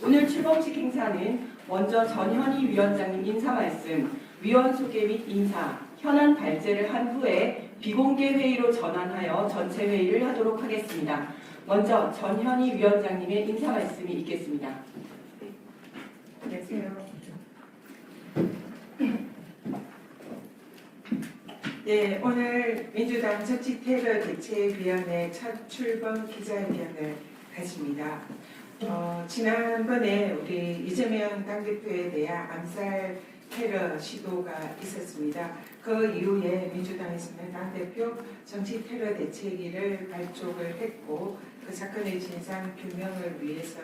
오늘 출범식 행사는 먼저 전현희 위원장님 인사 말씀, 위원 소개 및 인사, 현안 발제를 한 후에 비공개 회의로 전환하여 전체 회의를 하도록 하겠습니다. 먼저 전현희 위원장님의 인사 말씀이 있겠습니다. 안녕하세요. 네, 오늘 민주당 정치테러 대책위원회 첫 출범 기자회견을 가집니다. 지난번에 우리 이재명 당대표에 대한 암살 테러 시도가 있었습니다. 그 이후에 민주당에서는 당대표 정치테러 대책위를 발족을 했고 그 사건의 진상 규명을 위해서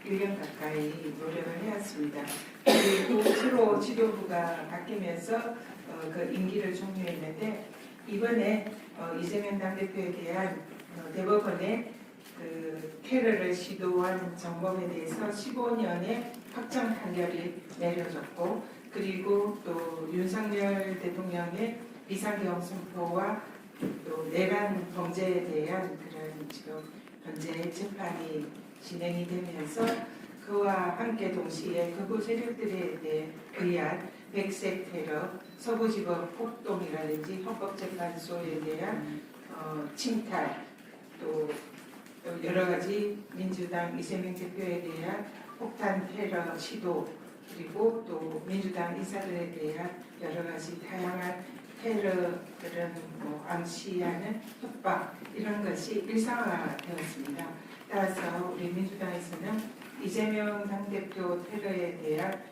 1년 가까이 노력을 해왔습니다. 그리고 새로 지도부가 바뀌면서 그 임기를 종료했는데 이번에 이재명 당대표에 대한 대법원의 그 테러를 시도한 정범에 대해서 15년의 확정 판결이 내려졌고 그리고 또 윤석열 대통령의 비상계엄 선포와 또 내란 범죄에 대한 그런 지금 현재 재판이 진행이 되면서 그와 함께 동시에 극우 세력들에 의한 백색 테러, 서부지법 폭동이라든지 헌법재판소에 대한 침탈, 또 여러 가지 민주당 이재명 대표에 대한 폭탄 테러 시도 그리고 또 민주당 인사들에 대한 여러 가지 다양한 테러들은 암시하는 협박 이런 것이 일상화되었습니다. 따라서 우리 민주당에서는 이재명 당대표 테러에 대한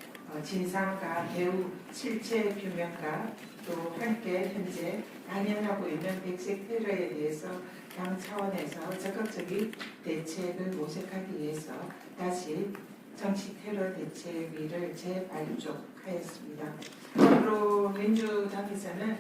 진상과 배후 실체 규명과 또 함께 현재 단연하고 있는 백색 테러에 대해서 당 차원에서 적극적인 대책을 모색하기 위해서 다시 정치 테러 대책위를 재발족하였습니다. 앞으로 민주당에서는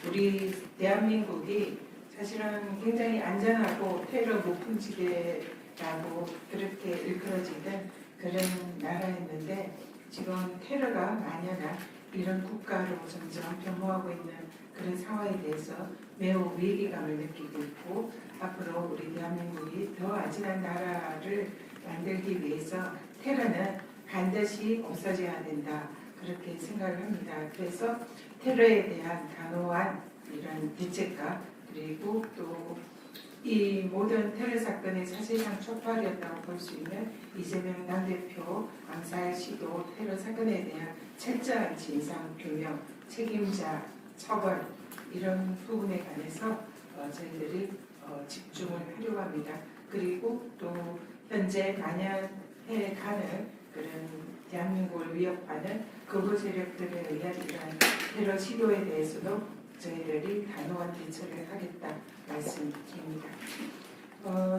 우리 대한민국이 사실은 굉장히 안전하고 테러 무풍지대라고 그렇게 일컬어지던 그런 나라였는데 지금 테러가 만연한 이런 국가로 점점 변모하고 있는 그런 상황에 대해서 매우 위기감을 느끼고 있고 앞으로 우리 대한민국이 더 안전한 나라를 만들기 위해서 테러는 반드시 없어져야 된다 그렇게 생각을 합니다. 그래서 테러에 대한 단호한 이런 대책과 그리고 또 이 모든 테러 사건의 사실상 촉발이었다고 볼 수 있는 이재명 당대표 암살 시도 테러 사건에 대한 철저한 진상 규명, 책임자 처벌 이런 부분에 관해서 저희들이 집중을 하려고 합니다. 그리고 또 현재 만연해가는 그런 대한민국을 위협하는 극우 세력들에 의한 이러한 테러 시도에 대해서도 저희들이 단호한 대처를 하겠다 말씀드립니다.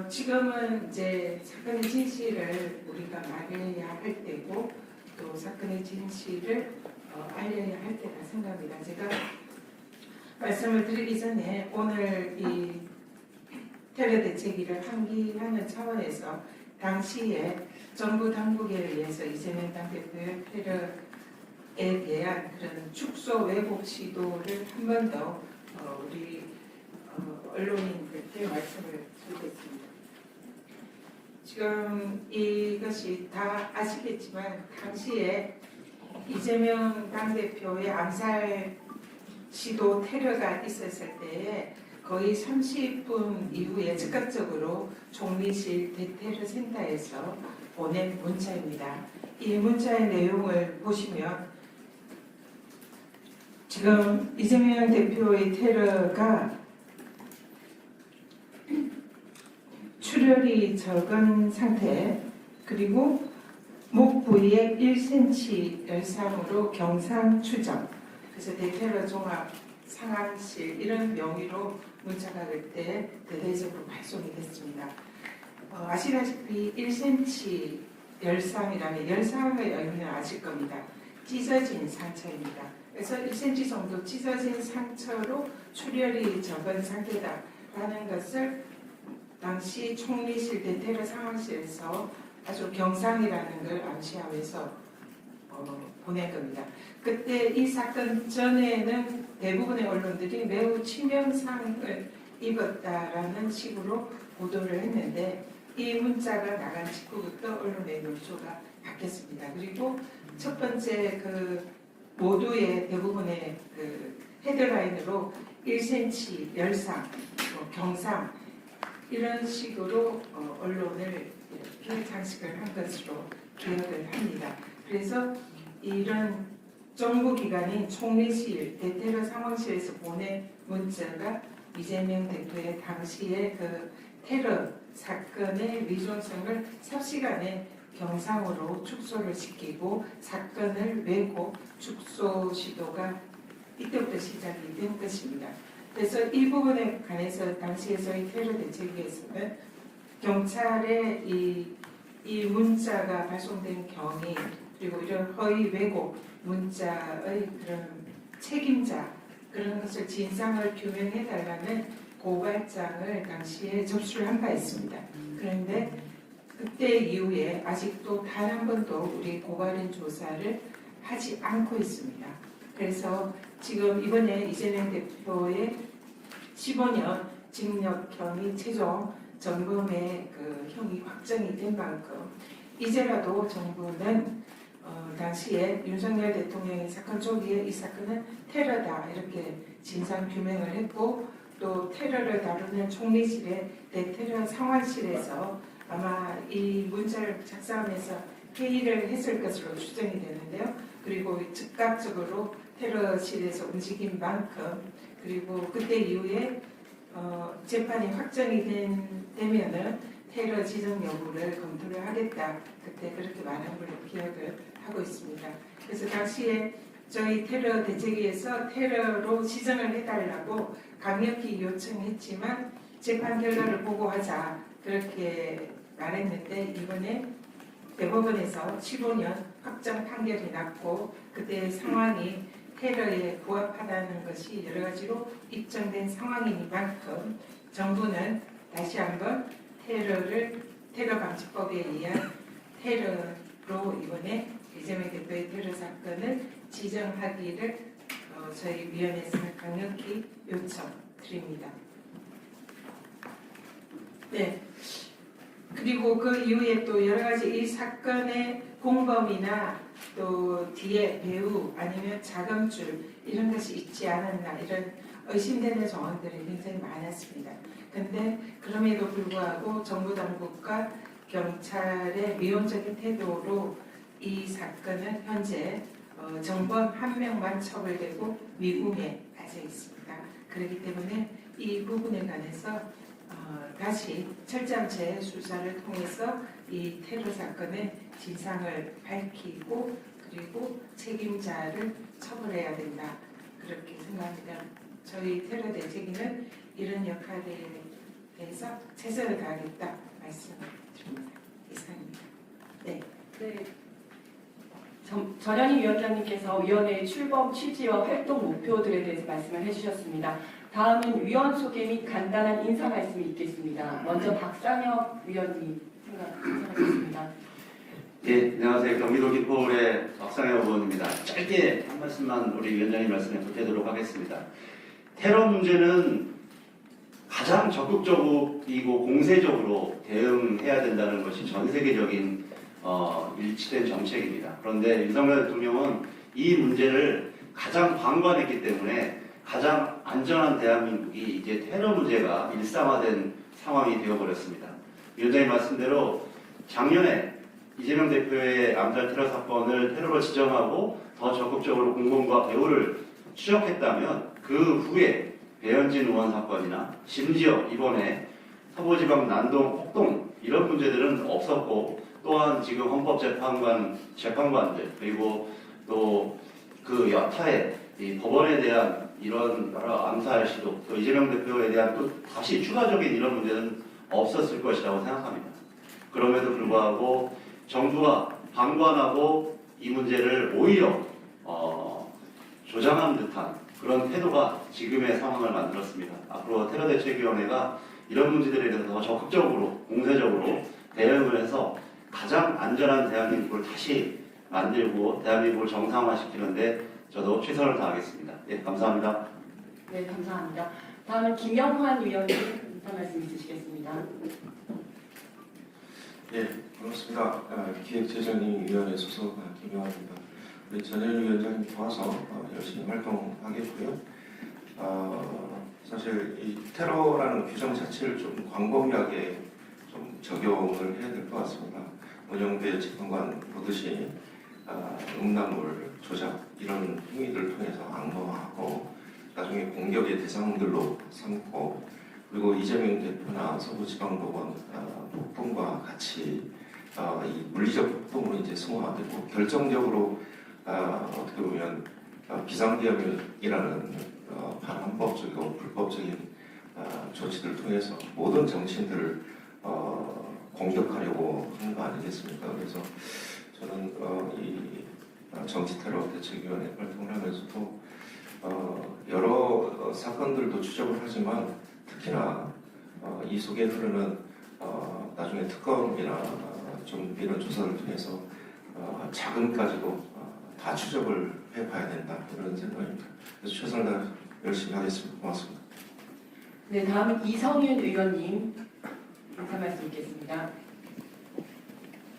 지금은 이제 사건의 진실을 우리가 말해야 할 때고 또 사건의 진실을 알려야 할 때라 생각합니다. 제가 말씀을 드리기 전에 오늘 이 테러 대책위를 함기하는 차원에서 당시에 정부 당국에 의해서 이재명 당대표의 테러에 대한 그런 축소 왜곡 시도를 한 번 더 우리 언론인들께 말씀을 드리겠습니다. 지금 이것이 다 아시겠지만 당시에 이재명 당대표의 암살 시도 테러가 있었을 때에 거의 30분 이후에 즉각적으로 총리실 대테러 센터에서 보낸 문자입니다. 이 문자의 내용을 보시면 지금 이재명 대표의 테러가 출혈이 적은 상태 그리고 목 부위에 1cm 열상으로 경상 추정 그래서 대테러 종합 상황실 이런 명의로 문자가 그때 대대적으로 발송이 됐습니다. 아시다시피 1cm 열상이라면 열상의 의미는 아실 겁니다. 찢어진 상처입니다. 그래서 1cm 정도 찢어진 상처로 출혈이 적은 상태다라는 것을 당시 총리실 대테러 상황실에서 아주 경상이라는 걸 암시하면서 보낼 겁니다. 그때 이 사건 전에는 대부분의 언론들이 매우 치명상을 입었다라는 식으로 보도를 했는데 이 문자가 나간 직후부터 때문에 논조가 바뀌었습니다. 그리고 첫 번째 그 모두의 대부분의 그 헤드라인으로 1cm 열상, 경상 이런 식으로 언론을 이렇게 장식을 한 것으로 기억을 합니다. 그래서 이런 정부기관인 총리실, 대테러 상황실에서 보낸 문자가 이재명 대표의 당시의 그 테러 사건의 위중성을 삽시간에 경상으로 축소를 시키고 사건을 왜곡 축소 시도가 이때부터 시작이 된 것입니다. 그래서 이 부분에 관해서 당시에서의 테러 대책위에서는 경찰의 이 문자가 발송된 경위 그리고 이런 허위 왜곡 문자의 그런 책임자 그런 것을 진상을 규명해 달라는 고발장을 당시에 접수를 한 바 있습니다. 그런데 그때 이후에 아직도 단 한 번도 우리 고발인 조사를 하지 않고 있습니다. 그래서 지금 이번에 이재명 대표의 15년 징역형이 최종 전범의 그 형이 확정이 된 만큼 이제라도 정부는 당시에 윤석열 대통령의 사건 초기에 이 사건은 테러다 이렇게 진상 규명을 했고 또 테러를 다루는 총리실의 대테러 상황실에서 아마 이 문자를 작성하면서 회의를 했을 것으로 추정이 되는데요. 그리고 즉각적으로 테러실에서 움직인 만큼 그리고 그때 이후에 재판이 확정이 되면은 테러 지정 여부를 검토를 하겠다. 그때 그렇게 말한 걸로 기억을 하고 있습니다. 그래서 당시에 저희 테러 대책위에서 테러로 지정을 해달라고 강력히 요청했지만 재판 결과를 보고하자 그렇게 말했는데 이번에 대법원에서 15년 확정 판결이 났고 그때 상황이 테러에 부합하다는 것이 여러 가지로 입증된 상황이니만큼 정부는 다시 한번 테러 방지법에 의한 테러로 이번에 이재명 대표의 테러 사건을 지정하기를 저희 위원회에서 강력히 요청드립니다. 네. 그리고 그 이후에 또 여러 가지 이 사건의 공범이나 또 뒤에 배후 아니면 자금줄 이런 것이 있지 않았나 이런 의심되는 정황들이 굉장히 많았습니다. 근데 그럼에도 불구하고 정부 당국과 경찰의 미온적인 태도로 이 사건은 현재 정범 한 명만 처벌되고 미궁에 빠져 있습니다. 그렇기 때문에 이 부분에 관해서 다시 철저한 재수사를 통해서 이 테러 사건의 진상을 밝히고 그리고 책임자를 처벌해야 된다. 그렇게 생각합니다. 저희 테러 대책위는 이런 역할에 대해서 최선을 다하겠다 말씀드립니다. 이상입니다. 네. 네. 전현희 위원장님께서 위원회의 출범 취지와 활동 목표들에 대해서 말씀을 해주셨습니다. 다음은 위원 소개 및 간단한 인사 말씀이 있겠습니다. 먼저 박상혁 위원님 인사하겠습니다. 예, 안녕하세요. 경기도 김포울의 박상혁 의원입니다. 짧게 한 말씀만 우리 위원장님 말씀에 보태도록 하겠습니다. 테러 문제는 가장 적극적이고 공세적으로 대응해야 된다는 것이 전 세계적인 일치된 정책입니다. 그런데 윤석열 대통령은 이 문제를 가장 방관했기 때문에 가장 안전한 대한민국이 이제 테러 문제가 일상화된 상황이 되어버렸습니다. 위원장님 말씀대로 작년에 이재명 대표의 암살 테러 사건을 테러로 지정하고 더 적극적으로 공범과 배후를 추적했다면 그 후에 배현진 의원 사건이나 심지어 이번에 서부지방 난동, 폭동 이런 문제들은 없었고 또한 지금 헌법재판관 재판관들 그리고 또 그 여타의 이 법원에 대한 이런 여러 암살 시도 또 이재명 대표에 대한 또 다시 추가적인 이런 문제는 없었을 것이라고 생각합니다. 그럼에도 불구하고 정부가 방관하고 이 문제를 오히려 조장한 듯한 그런 태도가 지금의 상황을 만들었습니다. 앞으로 테러대책위원회가 이런 문제들에 대해서 더 적극적으로 공세적으로 대응을 해서 가장 안전한 대한민국을 다시 만들고 대한민국을 정상화시키는데 저도 최선을 다하겠습니다. 예, 감사합니다. 네, 감사합니다. 다음은 김영환 위원님 인사 말씀 있으시겠습니다. 예, 반갑습니다. 기획재정위원회 소속 김영환입니다. 우리 전현 위원장님 도와서 열심히 활동하겠고요. 사실 이 테러라는 규정 자체를 좀 광범위하게 좀 적용을 해야 될 것 같습니다. 원영배 재판관 보듯이 음란물 조작 이런 행위들을 통해서 악마화하고 나중에 공격의 대상들로 삼고 그리고 이재명 대표나 서부지방법원 폭동과 같이 이 물리적 폭동으로 이제 승화되고 결정적으로 어떻게 보면 비상계엄이라는 반헌법적이고 불법적인 조치들을 통해서 모든 정치인들을 공격하려고 하는 거 아니겠습니까? 그래서 저는 이 정치테러 대책위원회 활동을 하면서도 여러 사건들도 추적을 하지만 특히나 이 속에 흐르는 나중에 특검이나 좀 이런 조사를 통해서 자금까지도 다 추적을 해봐야 된다 이런 생각입니다. 그래서 최선을 다해 열심히 하겠습니다. 고맙습니다. 네, 다음은 이성윤 의원님 인사 말씀 있겠습니다.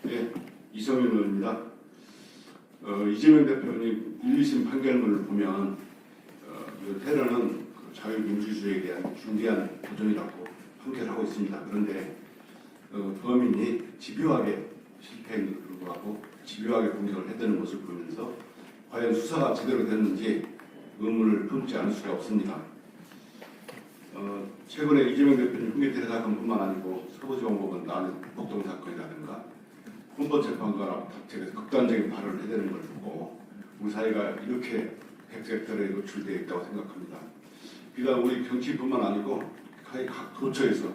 네, 이성윤 의원입니다. 이재명 대표님 1, 2심 판결문을 보면 이 테러는 자유민주주의에 대한 중대한 도전이라고 판결하고 있습니다. 그런데 범인이 집요하게 실패에도 불구하고 집요하게 공격을 했다는 것을 보면서 과연 수사가 제대로 됐는지 의문을 품지 않을 수가 없습니다. 최근에 이재명 대표님 흉기 테러 사건뿐만 아니고 서부지방법원 난해 폭동 사건이라든가 헌법재판관 앞에서 극단적인 발언을 해대는 걸 보고 우리 사회가 이렇게 백색 테러에 노출되어 있다고 생각합니다. 비단 우리 정치뿐만 아니고 각 도처에서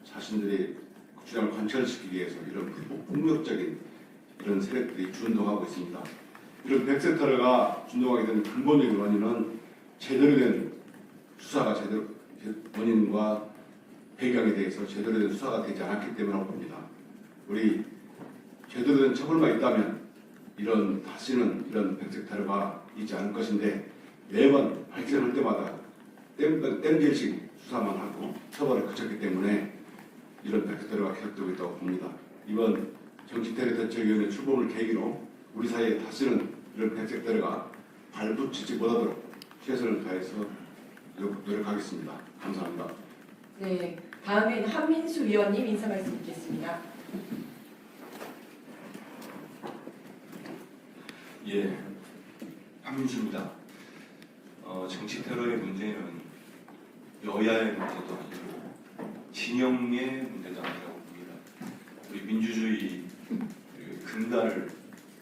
자신들의 주장을 관철시키기 위해서 이런 폭력적인 이런 세력들이 준동하고 있습니다. 이런 백색 테러가 준동하게 되는 근본적인 원인은 제대로 된 수사가 제대로 원인과 배경에 대해서 제대로 된 수사가 되지 않았기 때문이라고 봅니다. 우리 제대로 된 처벌만 있다면 다시는 이런 백색 테러가 있지 않을 것인데 매번 발생할 때마다 땡길씩 수사만 하고 처벌을 그쳤기 때문에 이런 백색 테러가 계속되고 있다고 봅니다. 이번 정치테러 대책위원회 출범을 계기로 우리 사이에 다시는 이런 백색 테러가 발붙이지 못하도록 최선을 다해서 노력하겠습니다. 감사합니다. 네, 다음엔 한민수 위원님 인사 말씀 있겠습니다. 예, 한민수입니다. 정치 테러의 문제는 여야의 문제도 아니고 진영의 문제도 아니라고 봅니다. 우리 민주주의 근간을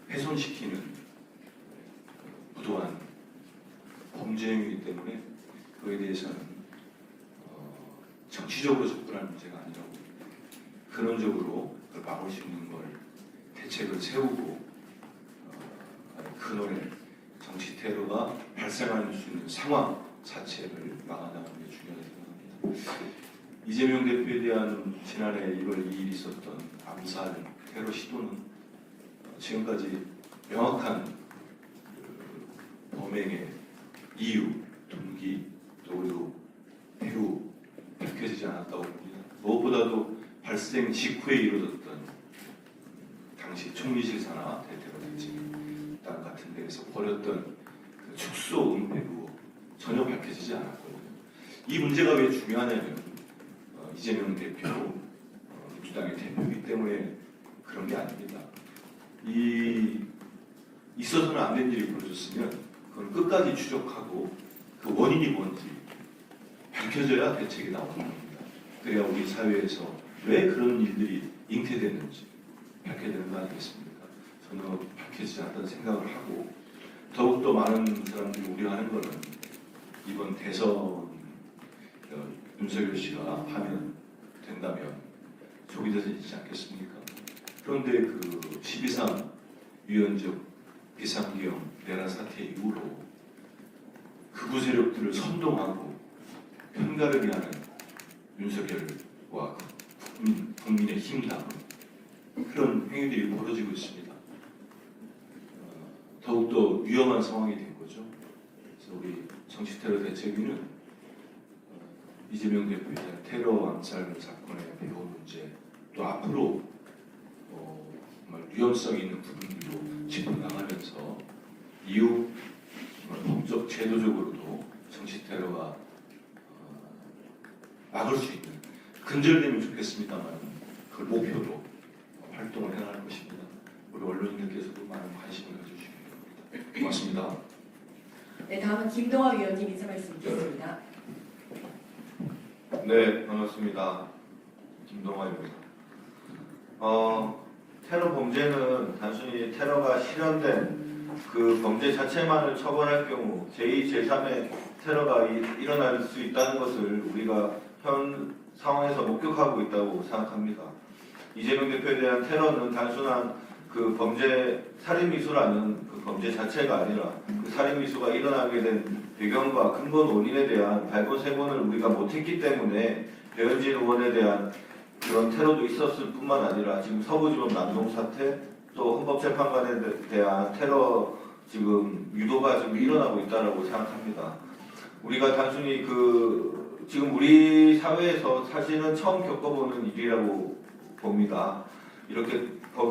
훼손시키는 부도한 범죄 행위이기 때문에 그에 대해서는 정치적으로 접근할 문제가 아니라고 봅니다. 근원적으로 그걸 막을 수 있는 걸 대책을 세우고 근원에 정치 테러가 발생할 수 있는 상황 자체를 막아나가는 게 중요하다고 생각합니다. 이재명 대표에 대한 지난해 1월 2일 있었던 암살 테러 시도는 지금까지 명확한 범행의 이유, 동기, 또 그리고 배후 밝혀지지 않았다고 봅니다. 무엇보다도 발생 직후에 이루어졌던 당시 총리실사나 대테러 대책단 같은 데에서 벌였던 그 축소 은폐 의혹 전혀 밝혀지지 않았거든요. 이 문제가 왜 중요하냐면 이재명 대표, 민주당의 대표이기 때문에 그런 게 아닙니다. 있어서는 안 된 일이 벌어졌으면 그걸 끝까지 추적하고 그 원인이 뭔지 밝혀져야 대책이 나오는 겁니다. 그래야 우리 사회에서 왜 그런 일들이 잉태됐는지 밝혀야 되는 거 아니겠습니까? 저는 밝혀지지 않았다는 생각을 하고 더욱더 많은 사람들이 우려하는 것은 이번 대선 윤석열 씨가 하면 된다면 소비돼서 있지 않겠습니까? 그런데 그 12.3 위헌적 비상계엄 내란 사태 이후로 극우 세력들을 선동하고 편가르기 하는 윤석열과 국민의 힘당 그런 행위들이 벌어지고 있습니다. 더욱더 위험한 상황이 된 거죠. 그래서 우리 정치테러 대책위는 이재명 대표에 대한 테러 암살 사건의 배후 문제 또 앞으로 정말 위험성 있는 부분들도 짚어나가면서 이후 법적 제도적으로도 정치 테러가 막을 수 있는 근절되면 좋겠습니다만 그걸 목표로 활동을 해나갈 것입니다. 우리 언론인들께서도 많은 관심을 가져주시기 바랍니다. 고맙습니다. 네, 다음은 김동화 위원님 인사 말씀 있겠습니다. 네, 반갑습니다. 김동환입니다. 테러 범죄는 단순히 테러가 실현된 그 범죄 자체만을 처벌할 경우 제2, 제3의 테러가 일어날 수 있다는 것을 우리가 현 상황에서 목격하고 있다고 생각합니다. 이재명 대표에 대한 테러는 단순한 그 범죄 살인미수라는 그 범죄 자체가 아니라 그 살인미수가 일어나게 된 배경과 근본 원인에 대한 발본색원을 우리가 못했기 때문에 배현진 의원에 대한 그런 테러도 있었을 뿐만 아니라 지금 서부지법 난동 사태 또 헌법재판관에 대한 테러 지금 유도가 지금 일어나고 있다고 생각합니다. 우리가 단순히 지금 우리 사회에서 사실은 처음 겪어보는 일이라고 봅니다. 이렇게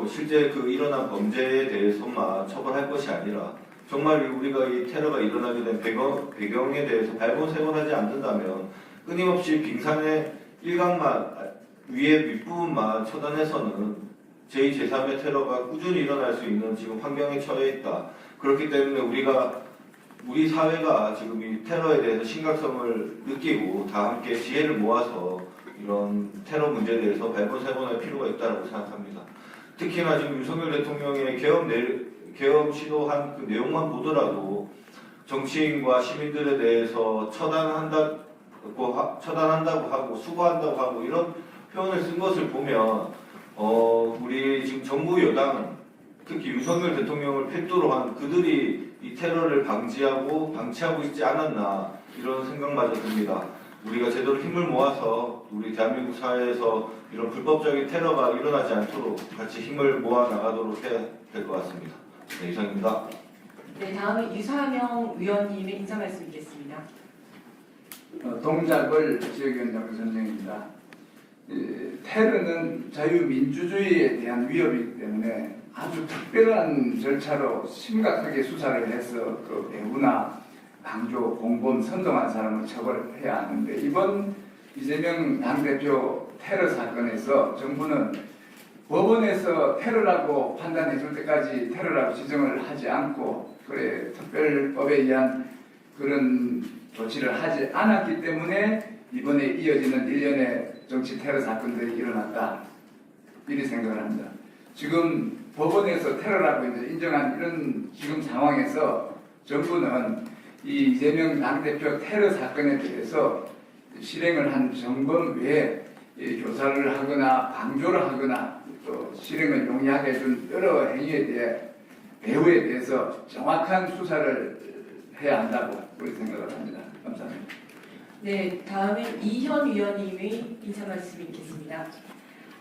실제 일어난 범죄에 대해서만 처벌할 것이 아니라 정말 우리가 이 테러가 일어나게 된 배경에 대해서 발본색원하지 않는다면 끊임없이 빙산의 일각만 위에 윗부분만 처단해서는 제2, 제3의 테러가 꾸준히 일어날 수 있는 지금 환경에 처해 있다. 그렇기 때문에 우리 사회가 지금 이 테러에 대해서 심각성을 느끼고 다 함께 지혜를 모아서 이런 테러 문제에 대해서 발본색원할 필요가 있다고 생각합니다. 특히나 지금 윤석열 대통령의 계엄 시도한 그 내용만 보더라도 정치인과 시민들에 대해서 처단한다고 하고 수고한다고 하고 이런 표현을 쓴 것을 보면 우리 지금 정부 여당 특히 윤석열 대통령을 필두로 한 그들이 이 테러를 방치하고 있지 않았나 이런 생각마저 듭니다. 우리가 제대로 힘을 모아서 우리 대한민국 사회에서 이런 불법적인 테러가 일어나지 않도록 같이 힘을 모아 나가도록 해야 될 것 같습니다. 네, 이상입니다. 네, 다음은 유사명 위원님의 인사 말씀 있겠습니다. 동작을 지역위원장 선생입니다. 테러는 자유민주주의에 대한 위협이기 때문에 아주 특별한 절차로 심각하게 수사를 해서 그 배후나 강조, 공범, 선동한 사람을 처벌해야 하는데 이번 이재명 당대표 테러 사건에서 정부는 법원에서 테러라고 판단해 줄 때까지 테러라고 지정을 하지 않고 그래 특별법에 의한 그런 조치를 하지 않았기 때문에 이번에 이어지는 일련의 정치 테러 사건들이 일어났다 이렇게 생각을 합니다. 지금 법원에서 테러라고 이제 인정한 이런 지금 상황에서 정부는 이 이재명 당대표 테러 사건에 대해서 실행을 한 정범 외에 교사를 하거나 강조를 하거나 또 실행을 용이하게 해준 여러 행위에 대해 배후에 대해서 정확한 수사를 해야 한다고 그렇게 생각을 합니다. 감사합니다. 네, 다음은 이현 위원님의 인사 말씀 있겠습니다.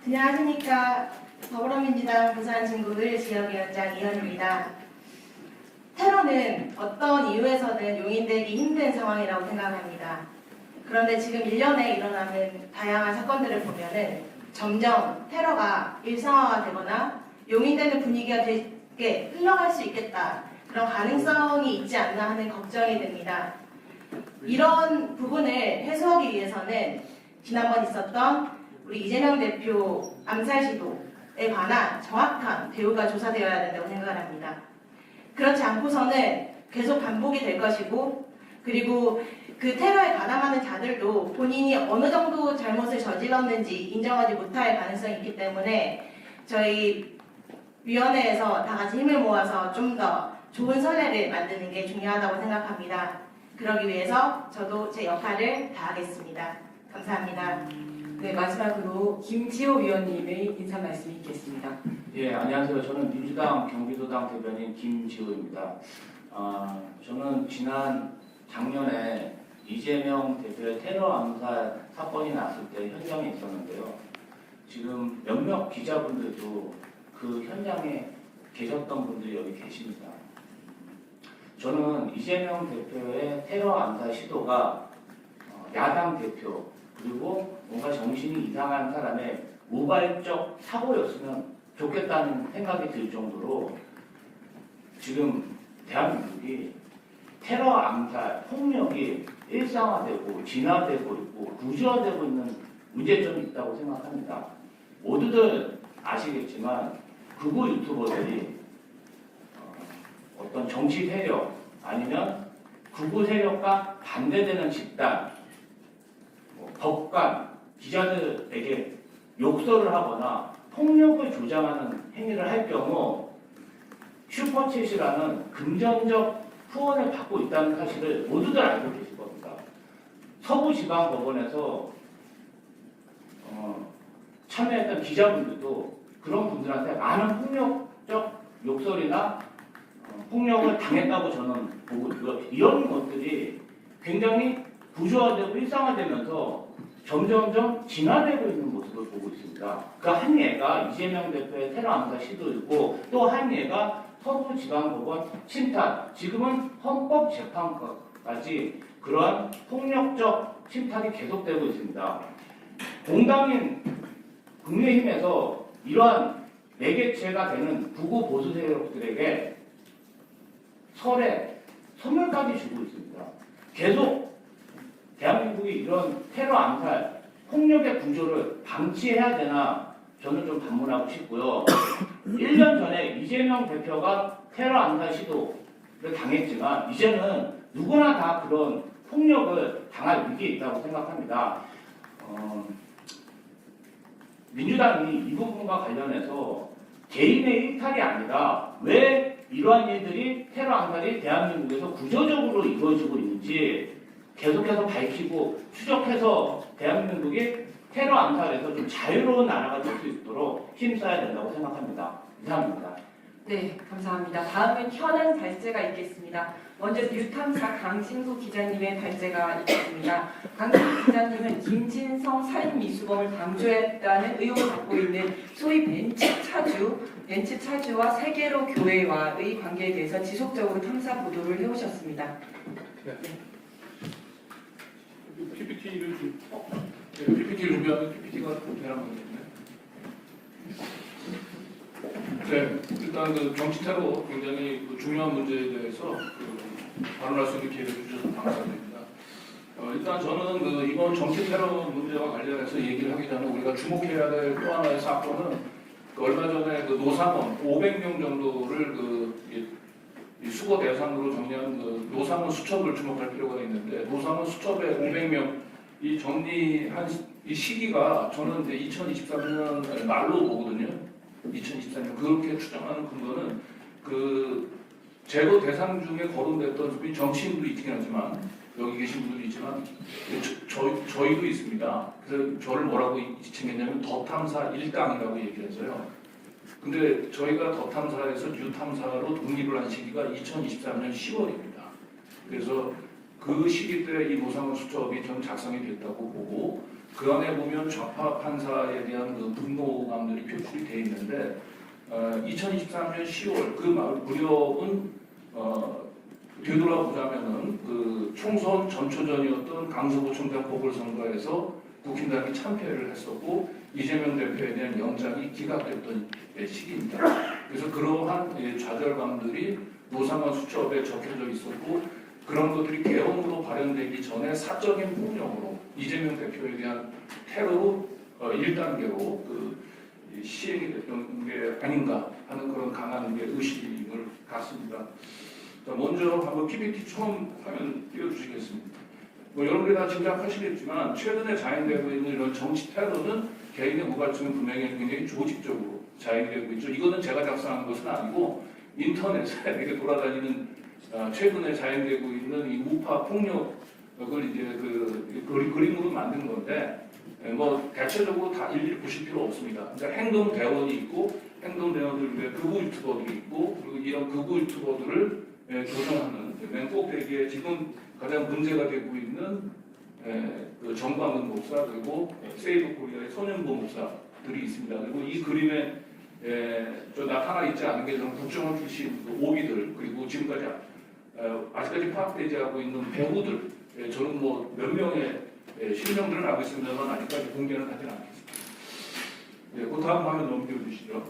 안녕하십니까. 더불어민주당 부산진구을 지역위원장 이현입니다. 테러는 어떤 이유에서든 용인되기 힘든 상황이라고 생각합니다. 그런데 지금 1년에 일어나는 다양한 사건들을 보면은 점점 테러가 일상화가 되거나 용인되는 분위기가 되게 흘러갈 수 있겠다. 그런 가능성이 있지 않나 하는 걱정이 듭니다. 이런 부분을 해소하기 위해서는 지난번 있었던 우리 이재명 대표 암살 시도에 관한 정확한 배후가 조사되어야 된다고 생각을 합니다. 그렇지 않고서는 계속 반복이 될 것이고 그리고 그 테러에 가담하는 자들도 본인이 어느 정도 잘못을 저질렀는지 인정하지 못할 가능성이 있기 때문에 저희 위원회에서 다 같이 힘을 모아서 좀 더 좋은 선례를 만드는 게 중요하다고 생각합니다. 그러기 위해서 저도 제 역할을 다하겠습니다. 감사합니다. 네, 마지막으로 김지호 위원님의 인사 말씀이 있겠습니다. 예, 안녕하세요. 저는 민주당 경기도당 대변인 김지호입니다. 저는 작년에 이재명 대표의 테러 암살 사건이 났을 때 현장에 있었는데요. 지금 몇몇 기자분들도 그 현장에 계셨던 분들이 여기 계십니다. 저는 이재명 대표의 테러 암살 시도가 야당 대표 그리고 뭔가 정신이 이상한 사람의 우발적 사고였으면 좋겠다는 생각이 들 정도로 지금 대한민국이 테러, 암살, 폭력이 일상화되고 진화되고 있고 구조화되고 있는 문제점이 있다고 생각합니다. 모두들 아시겠지만 극우 유튜버들이 어떤 정치 세력 아니면 극우 세력과 반대되는 집단, 법관, 기자들에게 욕설을 하거나 폭력을 조장하는 행위를 할 경우 슈퍼챗이라는 금전적 후원을 받고 있다는 사실을 모두들 알고 계실 겁니다. 서부지방법원에서 참여했던 기자분들도 그런 분들한테 많은 폭력적 욕설이나 폭력을 당했다고 저는 보고 있고요. 이런 것들이 굉장히 구조화되고 일상화되면서 점점점 진화되고 있는 모습을 보고 있습니다. 그 한 예가 이재명 대표의 테러 암살 시도이고 또 한 예가 서부지방법원 침탈, 지금은 헌법재판까지 그러한 폭력적 침탈이 계속되고 있습니다. 공당인 국민의힘에서 이러한 매개체가 되는 극우 보수 세력들에게 설에 선물까지 주고 있습니다. 계속 대한민국이 이런 테러 암살, 폭력의 구조를 방치해야 되나 저는 좀 반문하고 싶고요. 1년 전에 이재명 대표가 테러 암살 시도를 당했지만 이제는 누구나 다 그런 폭력을 당할 위기에 있다고 생각합니다. 민주당이 이 부분과 관련해서 개인의 일탈이 아니라 왜 이러한 일들이 테러 암살이 대한민국에서 구조적으로 이루어지고 있는지 계속해서 밝히고 추적해서 대한민국이 테러 암살에서 좀 자유로운 나라가 될 수 있도록 힘써야 된다고 생각합니다. 이상입니다. 네, 감사합니다. 다음은 현안 발제가 있겠습니다. 먼저 뉴탐사 강진구 기자님의 발제가 있겠습니다. 강진구 기자님은 김진성 살인 미수범을 방조했다는 의혹을 받고 있는 소위 벤츠 차주와 세계로 교회와의 관계에 대해서 지속적으로 탐사 보도를 해오셨습니다. PPT를 준비하면 PPT가 되란 말이겠네. 네, 일단 그 정치 테러 굉장히 중요한 문제에 대해서 발언할 수 있는 기회를 주셔서 감사드립니다. 일단 저는 이번 정치 테러 문제와 관련해서 얘기를 하기 전에 우리가 주목해야 될 또 하나의 사건은 얼마 전에 노상원 500명 정도를 이 수거 대상으로 정리한 노상원 수첩을 주목할 필요가 있는데 노상원 수첩의 500명 이 정리한 이 시기가 저는 이제 2023년 말로 보거든요. 2024년 그렇게 추정하는 근거는 제거 대상 중에 거론됐던 분이 정치인도 있긴 하지만 여기 계신 분들이 있지만 저희도 있습니다. 그래서 저를 뭐라고 지칭했냐면 더 탐사 1당이라고 얘기를 했어요. 근데 저희가 더 탐사에서 뉴 탐사로 독립을 한 시기가 2023년 10월입니다. 그래서 그 시기 때 이 노상원 수첩이 전 작성이 됐다고 보고 그 안에 보면 좌파 판사에 대한 분노감들이 표출이 되어 있는데 2023년 10월 그 무렵은 되돌아보자면은 총선 전초전이었던 강서구청장 보궐선거에서 국힘당이 참패를 했었고 이재명 대표에 대한 영장이 기각됐던 시기입니다. 그래서 그러한 좌절감들이 노상원 수첩에 적혀져 있었고 그런 것들이 계엄으로 발현되기 전에 사적인 폭력으로 이재명 대표에 대한 테러로 1단계로 시행이 됐던 게 아닌가 하는 그런 강한 의심을 갖습니다. 먼저 한번 PPT 처음 화면 띄워주시겠습니다. 여러분들이 다 짐작하시겠지만 최근에 자행되고 있는 이런 정치 테러는 개인의 우발적인 분명히 굉장히 조직적으로 자행되고 있죠. 이거는 제가 작성한 것은 아니고 인터넷에 이렇게 돌아다니는 최근에 자행되고 있는 이 우파 폭력을 이제 그림으로 만든 건데 대체적으로 다 일일이 보실 필요 없습니다. 그러니까 행동 대원이 있고 행동 대원들 위해 극우 유튜버들이 있고 그리고 이런 극우 유튜버들을 조정하는 맨 꼭대기에 지금 가장 문제가 되고 있는 정광훈 목사 그리고 세이브 코리아의 손현보 목사들이 있습니다. 그리고 이 그림에 나타나 있지 않은 게 좀 국정원 출신 오비들 그리고 지금까지 아직까지 파악되지 않고 있는 배우들 저는 몇 명의 실명들은 알고 있습니다만 아직까지 공개는 하지 않겠습니다. 그 다음 화면 넘겨주시죠.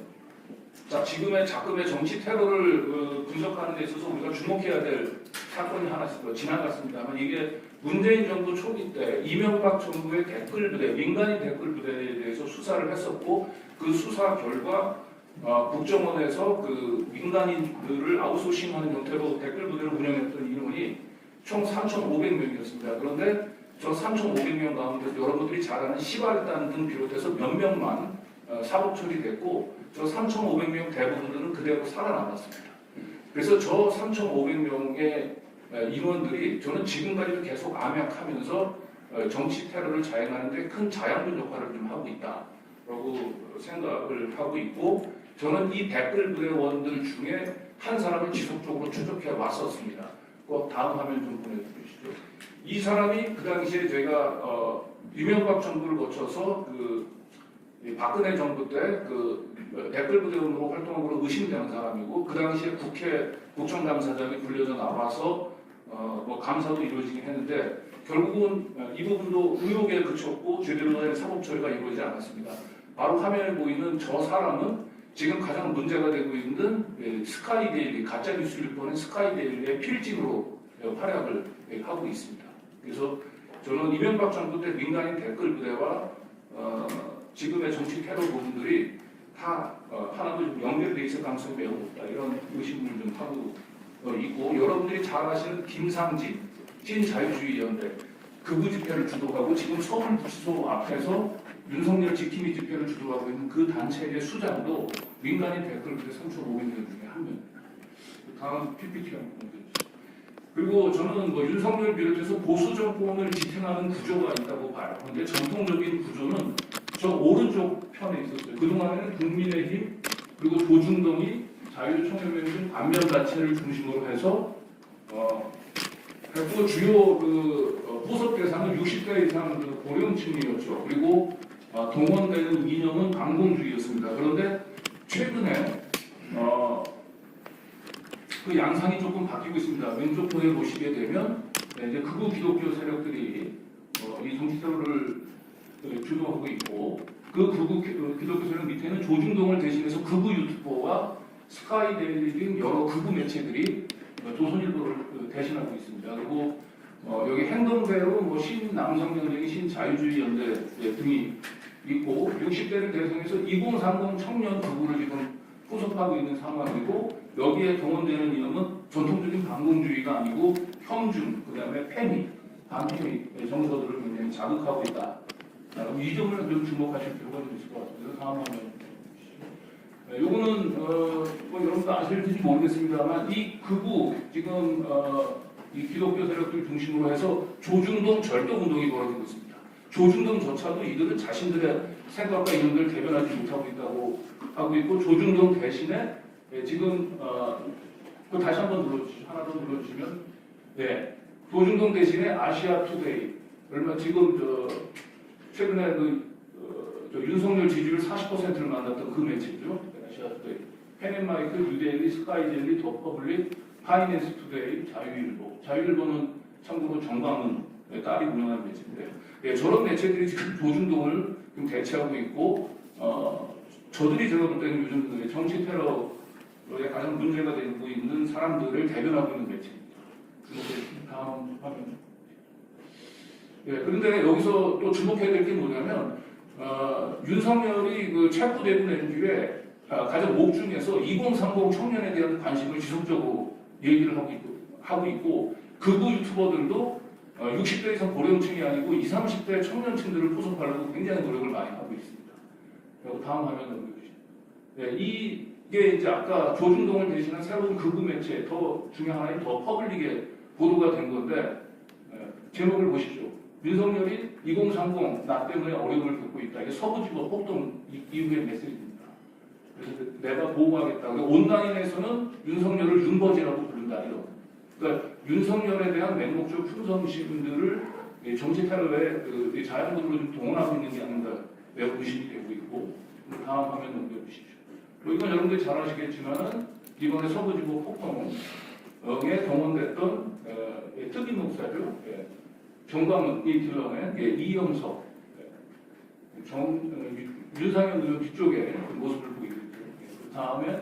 자, 지금의 작금의 정치 테러를 분석하는 데 있어서 우리가 주목해야 될 사건이 하나 있어요. 지나갔습니다만 이게 문재인 정부 초기 때 이명박 정부의 댓글 부대, 민간인 댓글 부대에 대해서 수사를 했었고 그 수사 결과 국정원에서 그 민간인들을 아웃소싱하는 형태로 댓글 부대를 운영했던 인원이 총 3,500명이었습니다. 그런데 저 3,500명 가운데 여러분들이 잘 아는 시발단 등 비롯해서 몇 명만 사법 처리됐고 저 3,500명 대부분들은 그대로 살아남았습니다. 그래서 저 3,500명의 인원들이 저는 지금까지도 계속 암약하면서 정치 테러를 자행하는데 큰 자양분 역할을 좀 하고 있다라고 생각을 하고 있고 저는 이 댓글 부대원들 중에 한 사람을 지속적으로 추적해 왔었습니다. 다음 화면 좀 보내주시죠. 이 사람이 그 당시에 제가 이명박 정부를 거쳐서 그 박근혜 정부 때 그 댓글 부대원으로 활동하고 의심되는 사람이고 그 당시에 국회 국정감사장이 불려져 나와서 뭐 감사도 이루어지긴 했는데 결국은 이 부분도 의혹에 그쳤고 제대로 된 사법 처리가 이루어지지 않았습니다. 바로 화면에 보이는 저 사람은 지금 가장 문제가 되고 있는 스카이데일리 가짜뉴스 일본의 스카이데일리의 필진으로 활약을 하고 있습니다. 그래서 저는 이명박 정부 때 민간인 댓글 부대와 지금의 정치 테러 부분들이 다 하나도 좀 연결되어 있을 가능성이 매우 높다 이런 의심을 좀 하고 있고 여러분들이 잘 아시는 김상진 찐자유주의연대 극우 집회를 주도하고 지금 서울구치소 앞에서 윤석열 지킴이 집회를 주도하고 있는 그 단체의 수장도 민간인 댓글 부대 3,500명 중에 한 명입니다. 다음 PPT 한번 보여주시죠. 그리고 저는 뭐 윤석열 비롯해서 보수 정권을 지탱하는 구조가 있다고 봐요. 그런데 전통적인 구조는 저 오른쪽 편에 있었어요. 그동안에는 국민의힘 그리고 조중동이 자유총연맹 등 반면 단체를 중심으로 해서 그리고 주요 그 포섭 대상은 60대 이상 그 고령층이었죠. 그리고 동원되는 이념은 반공주의였습니다. 그런데 최근에 그 양상이 조금 바뀌고 있습니다. 왼쪽 편에 보시게 되면 이제 극우 기독교 세력들이 이 정치 테러를 주도하고 있고 그 극우 기독교 세력 밑에는 조중동을 대신해서 극우 유튜버와 스카이데일리 등 여러 극우 매체들이 조선일보를 대신하고 있습니다. 그리고 여기 행동대로 뭐 신남성경쟁, 신자유주의연대 등이 있고 60대를 대상해서 2030 청년 극우를 지금 포섭하고 있는 상황이고 여기에 동원되는 이념은 전통적인 반공주의가 아니고 형중, 그 다음에 패미, 반패미 정서들을 굉장히 자극하고 있다. 이 점을 좀 주목하실 필요가 좀 있을 것 같습니다. 다음 화면. 요거는 뭐 여러분도 아실지 모르겠습니다만 이 극우 지금 이 기독교 세력들 중심으로 해서 조중동 절도 운동이 벌어지고 있습니다. 조중동조차도 이들은 자신들의 생각과 이념들을 대변하지 못하고 있다고 하고 있고 조중동 대신에 지금 그 다시 한번 눌러주시죠. 하나 더 눌러주시면 네 조중동 대신에 아시아투데이 얼마 지금 최근에 저 윤석열 지지율 40%를 만났던 그 매체죠. 아시아투데이, 펜앤마이크, 뉴데일리, 스카이데일리, 더 퍼블릭, 파이낸스 투데이, 자유일보. 자유일보는 참고로 정광훈 딸이 운영하는 매체인데 저런 매체들이 지금 조중동을 좀 대체하고 있고 저들이 제가 볼 때는 요즘 정치 테러에 가장 문제가 되고 있는 사람들을 대변하고 있는 매체입니다. 다음 화면. 그런데 여기서 또 주목해야 될 게 뭐냐면 윤석열이 그 체포되고 낸 뒤에 가장 목 중에서 2030 청년에 대한 관심을 지속적으로 얘기를 하고 있고 극우 유튜버들도 60대 이상 고령층이 아니고 20, 30대 청년층들을 포섭하려고 굉장히 노력을 많이 하고 있습니다. 그리고 다음 화면 넘겨주시죠. 이게 이제 아까 조중동을 대신한 새로운 극우 매체 더 중요한 하나인 더 퍼블릭에 보도가 된 건데 제목을 보시죠. 윤석열이 2030 나 때문에 어려움을 겪고 있다. 이게 서부지법 폭동 이후의 메시지입니다. 그래서 내가 보호하겠다. 온라인에서는 윤석열을 윤버지라고 부른다. 이런. 그러니까 윤석열에 대한 맹목적 충성심들을 정치 테러의 자양분으로 좀 동원하고 있는 게 아닌가 매우 의심이 되고 있고 다음 화면 넘겨주시죠. 이건 여러분들이 잘 아시겠지만은 이번에 서부지법 폭동에 동원됐던 특임 목사죠. 정광훈이 들러낸 윤상현 의원 뒤쪽에 모습을 보이고 있죠. 다음에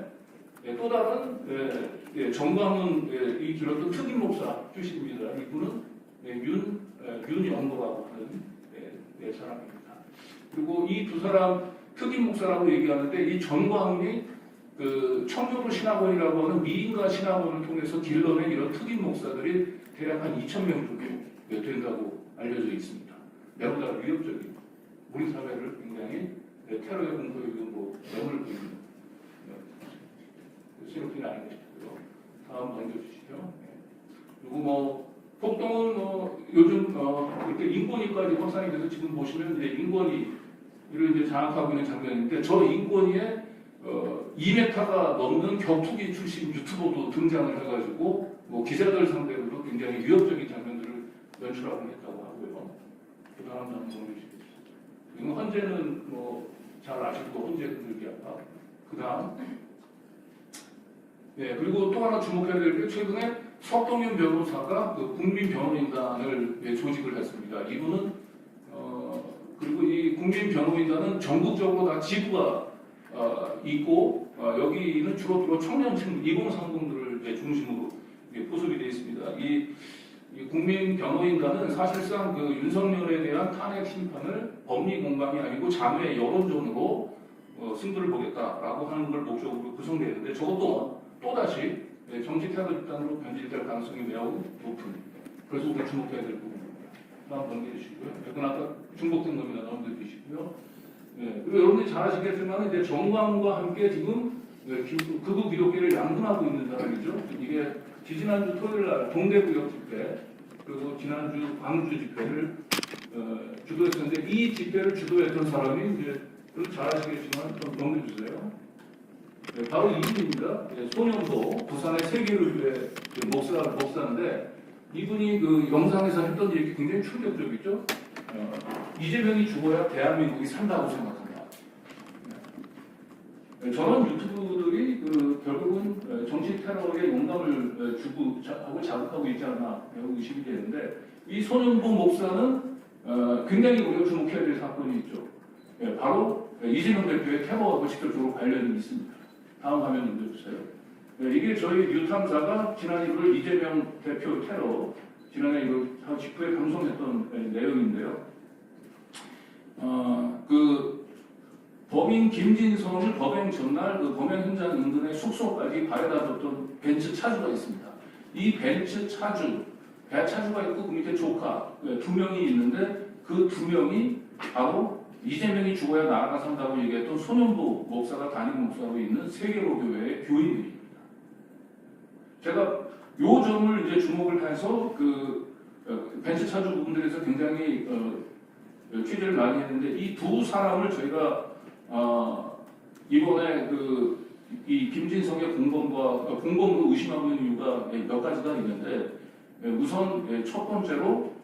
또 다른 정광훈 이 길었던 특임 목사 출신입니다. 이분은 윤영도라고 하는 사람입니다. 그리고 이 두 사람 특임 목사라고 얘기하는데 이 정광훈이 그 청교도 신학원이라고 하는 미인가 신학원을 통해서 길러낸 이런 특임 목사들이 대략 한 2,000명 정도 된다고 알려져 있습니다. 매우 다 위협적인 우리 사회를 굉장히 테러의 공포에 내몰고 있는 신호핀이 아니겠고요. 다음 넘겨주시죠. 그리고 폭동은 요즘 이렇게 인권위까지 확산이 돼서 지금 보시면 이제 인권위를 이제 장악하고 있는 장면인데 저 인권위에 2m가 넘는 격투기 출신 유튜버도 등장을 해가지고 기자들 상대로도 굉장히 위협적인 장면들을 연출하고 있다고 하고요. 그 다음 한번 보여주시겠습니다. 이건 헌재는 잘 아시고 헌재 흔들기 아까. 그 다음. 그리고 또 하나 주목해야 될 게 최근에 석동윤 변호사가 그 국민변호인단을 조직을 했습니다. 이분은 그리고 이 국민변호인단은 전국적으로 다 지부가 있고 여기는 주로 청년층 2030들을 중심으로 포섭이 되어 있습니다. 이 국민변호인단은 사실상 그 윤석열에 대한 탄핵 심판을 법리 공방이 아니고 자유의 여론전으로 승부를 보겠다라고 하는 걸 목적으로 구성되어 있는데 저것도 또다시 정치 태도 집단으로 변질될 가능성이 매우 높은 그래서 우리가 주목해야 될 부분입니다. 다음 넘겨주시고요. 이건 아까 중복된 겁니다. 넘겨주시고요. 그리고 여러분들이 잘 아시겠지만 이제 정광훈과 함께 지금 극우 기독교를 양분하고 있는 사람이죠. 이게 지지난주 토요일 날 동대구역 집회 그리고 지난주 광주 집회를 주도했었는데 이 집회를 주도했던 사람이 이제 잘 아시겠지만 좀 넘겨주세요. 바로 이분입니다. 손영도 부산의 세계의회 목사인데 이분이 그 영상에서 했던 얘기 굉장히 충격적이죠. 이재명이 죽어야 대한민국이 산다고 생각한다. 저런 유튜브들이 결국은 정치 테러의 용감을 주고 하고 자극하고 있지 않나 매우 의심이 되는데 이 손영도 목사는 굉장히 우리가 주목해야 될 사건이 있죠. 바로 이재명 대표의 테러하고 직접적으로 관련이 있습니다. 다음 화면 넘겨주세요. 이게 저희 뉴탐사가 지난 1월 이재명 대표 테러 지난해 1월 직후에 방송했던 내용인데요. 그 범인 김진성을 법행 전날 그 범행 현장 인근의 숙소까지 바래다 줬던 벤츠 차주가 있습니다. 이 벤츠 차주, 배 차주가 있고 그 밑에 조카 2명이 있는데 그 2명이 바로 이재명이 죽어야 나라가 산다고 얘기했던 손영도 목사가 담임 목사로 있는 세계로교회의 교인들입니다. 제가 요 점을 이제 주목을 해서 그 벤츠 차주 부분들에서 굉장히 취재를 많이 했는데 이 두 사람을 저희가 이번에 이 김진성의 공범으로 의심하고 있는 이유가 몇 가지가 있는데 우선 첫 번째로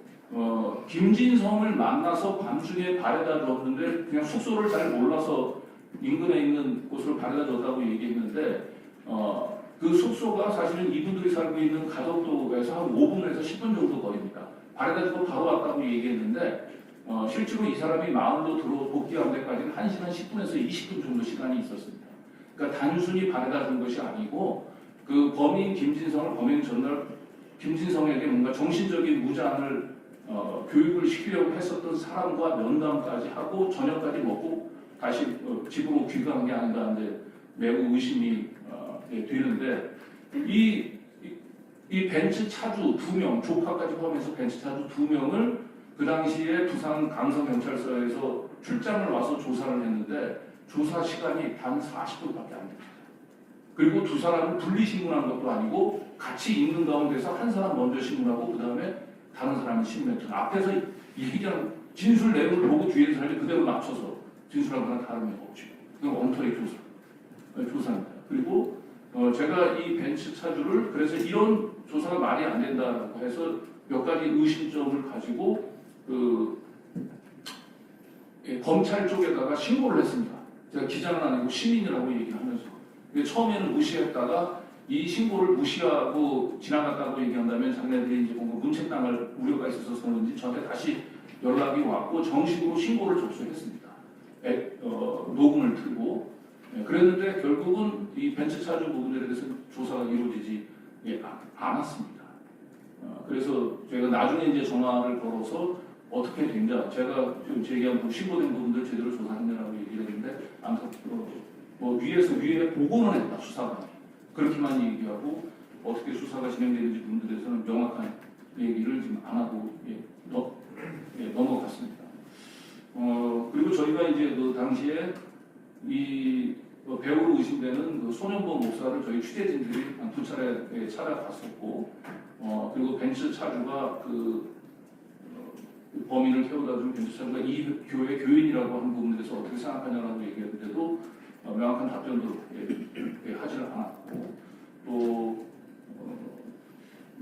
김진성을 만나서 밤중에 바래다 줬는데 그냥 숙소를 잘 몰라서 인근에 있는 곳으로 바래다 줬다고 얘기했는데 그 숙소가 사실은 이분들이 살고 있는 가덕도에서 한 5분에서 10분 정도 거리입니다. 바래다 주고 바로 왔다고 얘기했는데 실제로 이 사람이 마을로 복귀하는 데까지는 1시간 10분에서 20분 정도 시간이 있었습니다. 그러니까 단순히 바래다 준 것이 아니고 그 범인 김진성을 범행 전날 김진성에게 뭔가 정신적인 무장을 교육을 시키려고 했었던 사람과 면담까지 하고 저녁까지 먹고 다시 집으로 귀가한 게 아닌가 하는데 매우 의심이 되는데 이 벤츠 차주 2명, 조카까지 포함해서 벤츠 차주 2명을 그 당시에 부산 강서경찰서에서 출장을 와서 조사를 했는데 조사 시간이 단 40분밖에 안 됩니다. 그리고 두 사람을 분리 신문한 것도 아니고 같이 있는 가운데서 한 사람 먼저 신문하고 그 다음에 다른 사람이 10m 앞에서 얘기하는 진술 내용을 보고 뒤에 사람이 그대로 맞춰서 진술한 거랑 다름이 없죠. 그건 엉터리 조사입니다. 그리고 제가 이 벤츠 차주를 그래서 이런 조사가 말이 안 된다고 해서 몇 가지 의심점을 가지고 검찰 쪽에다가 신고를 했습니다. 제가 기자는 아니고 시민이라고 얘기하면서 처음에는 무시했다가 이 신고를 무시하고 지나갔다고 얘기한다면 자기네들이 이제 뭔가 문책당할 우려가 있어서 그런지 저한테 다시 연락이 왔고 정식으로 신고를 접수했습니다. 녹음을 틀고 그랬는데 결국은 이 벤츠 차주 부분에 대해서 조사가 이루어지지 않았습니다. 그래서 저희가 나중에 이제 전화를 걸어서 어떻게 된가, 제가 지금 제기한 신고된 부분들 제대로 조사했냐라고 얘기를 했는데, 아무튼 위에 보고는 했다, 수사가. 그렇게만 얘기하고 어떻게 수사가 진행되는지 부분들에 대해서는 명확한 얘기를 지금 안 하고 넘어갔습니다. 그리고 저희가 이제 그 당시에 이 배우로 의심되는 그 손현보 목사를 저희 취재진들이 한 2차례 찾아갔었고, 그리고 벤츠 차주가 범인을 태우다 준 벤츠 차주가 이 교회 교인이라고 하는 부분에 대해서 어떻게 생각하냐라고 얘기했는데도 명확한 답변도 하지를 않았고, 또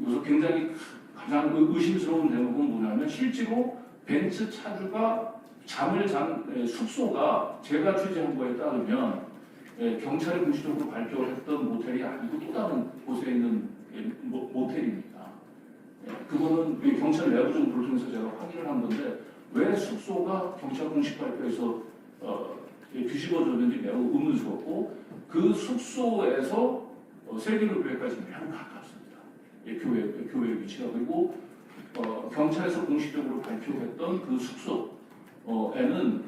여기서 굉장히 가장 의심스러운 대목은 뭐냐면, 실제로 벤츠 차주가 잠을 잔 숙소가 제가 취재한 거에 따르면 경찰이 공식적으로 발표했던 모텔이 아니고 또 다른 곳에 있는 모텔입니다. 그거는 경찰 내부 정보를 통해서 제가 확인을 한 건데, 왜 숙소가 경찰 공식 발표에서 뒤집어졌는지 매우 의문스럽고, 그 숙소에서 세계로교회까지 매우 가깝습니다. 교회 위치가. 그리고 경찰에서 공식적으로 발표했던 그 숙소에는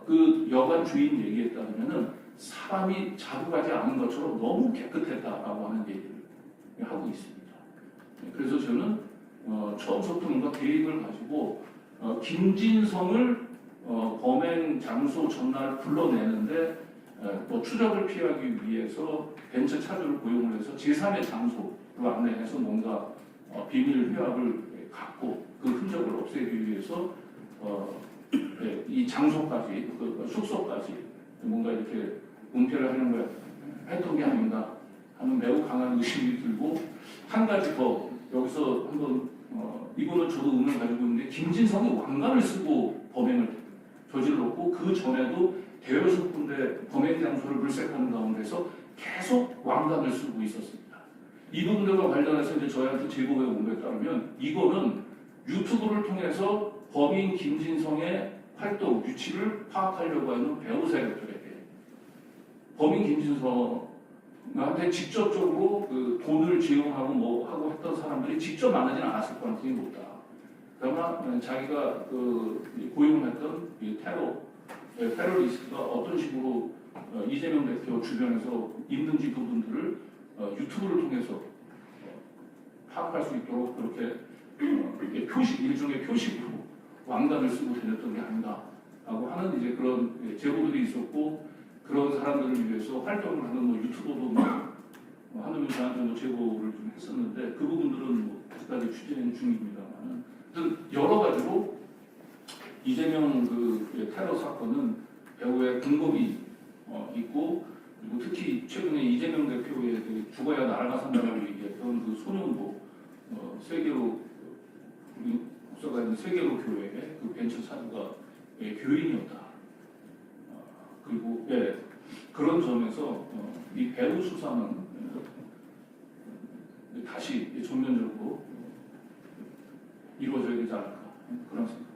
그 여관 주인 얘기에 따르면은 사람이 자고 가지 않은 것처럼 너무 깨끗했다라고 하는 얘기를 하고 있습니다. 그래서 저는 처음부터 뭔가 계획을 가지고 김진성을 범행 장소 전날 불러내는데 추적을 피하기 위해서 벤츠 차주를 고용을 해서 제3의 장소로 안내해서 뭔가 비밀 휴학을 갖고 그 흔적을 없애기 위해서 이 장소까지, 그 숙소까지 뭔가 이렇게 은폐를 하는 걸 했던 게 아닌가 하는 매우 강한 의심이 들고, 한 가지 더 여기서 한번 이거는 저도 의문을 가지고 있는데, 김진성이 왕관을 쓰고 범행을 저질렀고, 그 전에도 대여섯 군데 범행 장소를 물색하는 가운데서 계속 왕관을 쓰고 있었습니다. 이 부분들과 관련해서 이제 저희한테 제보해 온 것에 따르면, 이거는 유튜브를 통해서 범인 김진성의 활동 위치를 파악하려고 하는 배우 세력들에게 범인 김진성한테 직접적으로 그 돈을 지용하고 뭐 하고 했던 사람들이 직접 만나지는 않았을 가능성이 높다. 그러나 자기가 고용했던 이 테러리스트가 어떤 식으로 이재명 대표 주변에서 있는지 부분들을 유튜브를 통해서 파악할 수 있도록 그렇게 일종의 표식으로 왕관을 쓰고 다녔던 게 아닌가라고 하는 이제 그런 제보들이 있었고, 그런 사람들을 위해서 활동을 하는 유튜버도 한우민 저한테 제보를 좀 했었는데, 그 부분들은 아직까지 추진 중입니다만, 여러 가지로 이재명 테러 사건은 배우의 근거이 있고, 그리고 특히 최근에 이재명 대표의 죽어야 나라가 산다라고 얘기했던 그 소년보 세계로 목사가 있는 세계로 교회의 그 벤처 차주가 교인이었다. 그리고 그런 점에서 이 배우 수사는 다시 전면적으로 이루어져야 되지 않을까 그런 생각입니다.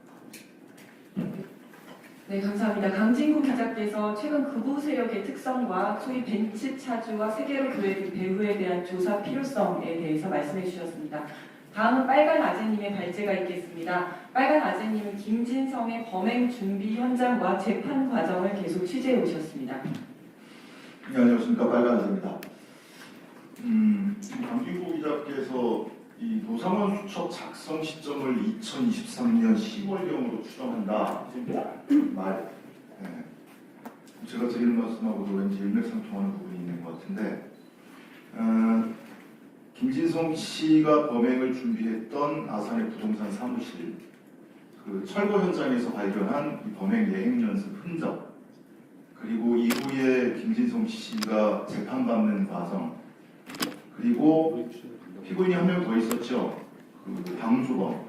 네, 감사합니다. 강진구 기자께서 최근 극우 세력의 특성과 소위 벤츠 차주와 세계로 교회 등 배후에 대한 조사 필요성에 대해서 말씀해 주셨습니다. 다음은 빨간 아재님의 발제가 있겠습니다. 빨간 아재님은 김진성의 범행 준비 현장과 재판 과정을 계속 취재해 오셨습니다. 네, 안녕하십니까. 빨간 아재입니다. 강진구 기자께서 이 노상원 수첩 작성 시점을 2023년 10월경으로 추정한다. 말. 네. 제가 드리는 말씀하고도 왠지 일맥상통하는 부분이 있는 것 같은데, 김진성 씨가 범행을 준비했던 아산의 부동산 사무실, 그 철거 현장에서 발견한 이 범행 예행 연습 흔적, 그리고 이후에 김진성 씨가 재판받는 과정, 그리고 피고인이 한 명 더 있었죠. 그 방주범,